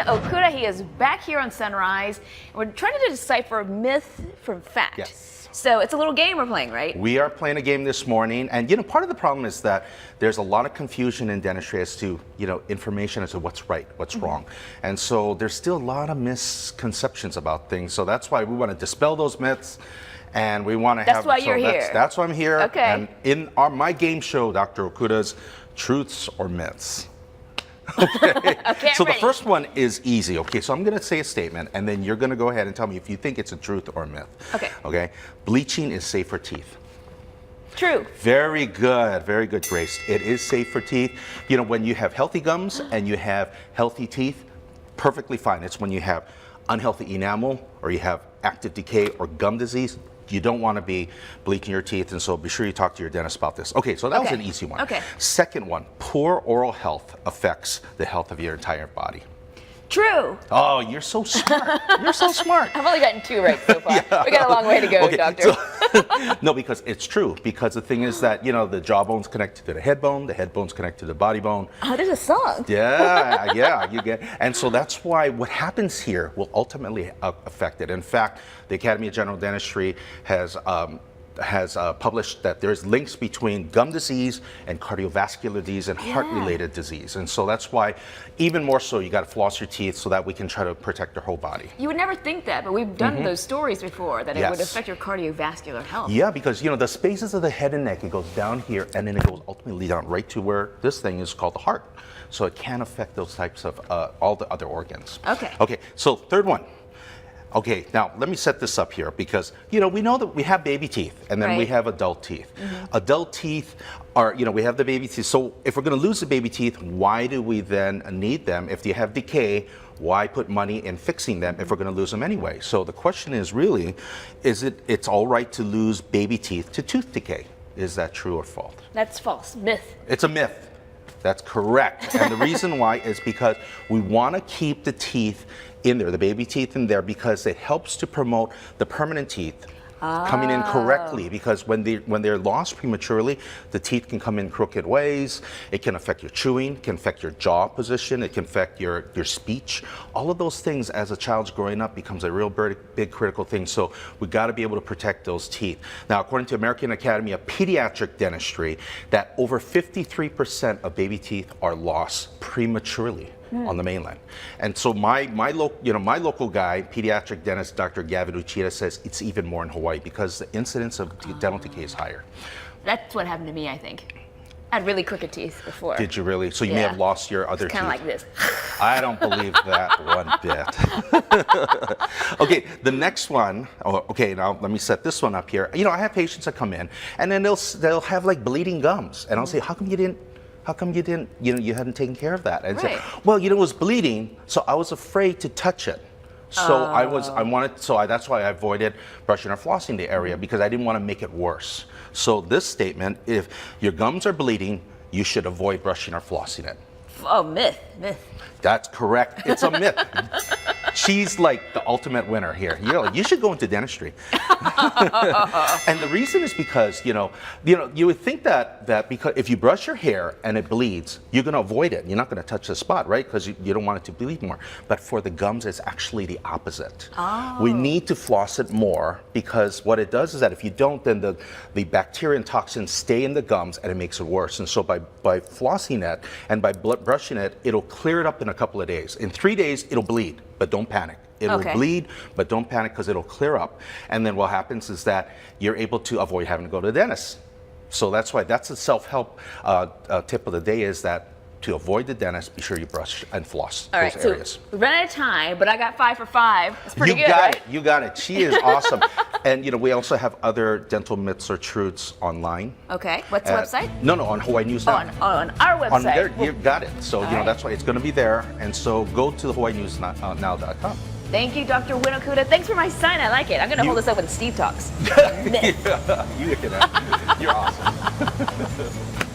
Okuda. He is back here on Sunrise, and we're trying to decipher myth from fact. Yes. So it's a little game we're playing, right? We are playing a game this morning, and part of the problem is that there's a lot of confusion in dentistry as to information as to what's right, what's wrong, and so there's still a lot of misconceptions about things. So that's why we want to dispel those myths, and we want to have. That's why you're here. That's why I'm here. Okay. And in my game show, Dr. Okuda's Truths or Myths. Okay. Okay, so the ready. first one is easy. Okay, so I'm going to say a statement, and then you're going to go ahead and tell me if you think it's a truth or a myth. Okay. Okay. Bleaching is safe for teeth. True. Very good, Grace. It is safe for teeth. When you have healthy gums and you have healthy teeth, perfectly fine. It's when you have unhealthy enamel or you have active decay or gum disease, you don't want to be bleaching your teeth, and so be sure you talk to your dentist about this. Okay, so that was an easy one. Okay. Second one, poor oral health affects the health of your entire body. True. Oh, you're so smart. You're so smart. I've only gotten 2 right so far. Yeah. We got a long way to go, Okay, doctor. so- no, because it's true. Because the thing is that, the jawbone's connected to the head bone's connected to the body bone. Oh, there's a song. Yeah, you get. And so that's why what happens here will ultimately affect it. In fact, the Academy of General Dentistry has published that there's links between gum disease and cardiovascular disease and heart-related disease. And so that's why, even more so, you got to floss your teeth so that we can try to protect your whole body. You would never think that, but we've done those stories before, that it would affect your cardiovascular health. Yeah, because the spaces of the head and neck, it goes down here, and then it goes ultimately down right to where this thing is called the heart. So it can affect those types of all the other organs. Okay. Okay, so third one. Okay, now let me set this up here because, we know that we have baby teeth and then we have adult teeth. Adult teeth are, we have the baby teeth. So if we're going to lose the baby teeth, why do we then need them? If you have decay, why put money in fixing them if we're going to lose them anyway? So the question is really, it's all right to lose baby teeth to tooth decay? Is that true or false? That's false. Myth. It's a myth. That's correct. And the reason why is because we want to keep the teeth in there, the baby teeth in there, because it helps to promote the permanent teeth coming in correctly, because when they're lost prematurely, the teeth can come in crooked ways. It can affect your chewing, it can affect your jaw position, it can affect your speech. All of those things as a child's growing up becomes a real big critical thing. So we got to be able to protect those teeth. Now, according to American Academy of Pediatric Dentistry, that over 53% of baby teeth are lost prematurely on the mainland. And so my local guy, pediatric dentist Dr. Gavin Uchida, says it's even more in Hawaii because the incidence of dental decay is higher. That's what happened to me, I think. I had really crooked teeth before. Did you really? So you may have lost your other teeth. Kind of like this. I don't believe that one bit. Okay, the next one. Okay, now let me set this one up here. I have patients that come in and then they'll have like bleeding gums, and I'll say, how come you didn't, you hadn't taken care of that? And say, well, it was bleeding, so I was afraid to touch it. So that's why I avoided brushing or flossing the area, because I didn't want to make it worse. So this statement, if your gums are bleeding, you should avoid brushing or flossing it. Oh, myth. That's correct. It's a myth. She's like the ultimate winner here. You should go into dentistry. And the reason is because, you would think that because if you brush your hair and it bleeds, you're going to avoid it. You're not going to touch the spot, right? Because you don't want it to bleed more. But for the gums, it's actually the opposite. We need to floss it more, because what it does is that if you don't, then the bacteria and toxins stay in the gums and it makes it worse. And so by flossing it and by brushing it, it'll clear it up in a couple of days. In 3 days, it'll bleed, but don't panic. It will bleed, but don't panic, because it'll clear up. And then what happens is that you're able to avoid having to go to the dentist. So that's why that's a self-help tip of the day, is that to avoid the dentist, be sure you brush and floss those areas. So we ran out of time, but I got 5 for 5. It's pretty good, You got it. She is awesome. And we also have other dental myths or truths online. Okay, what's the website? No, on Hawaii News Now. On our website. On there, you got it. So that's why it's going to be there. And so go to the HawaiiNewsNow.com. Thank you, Dr. Wynn Okuda. Thanks for my sign. I like it. I'm going to hold this up when Steve talks. You're awesome.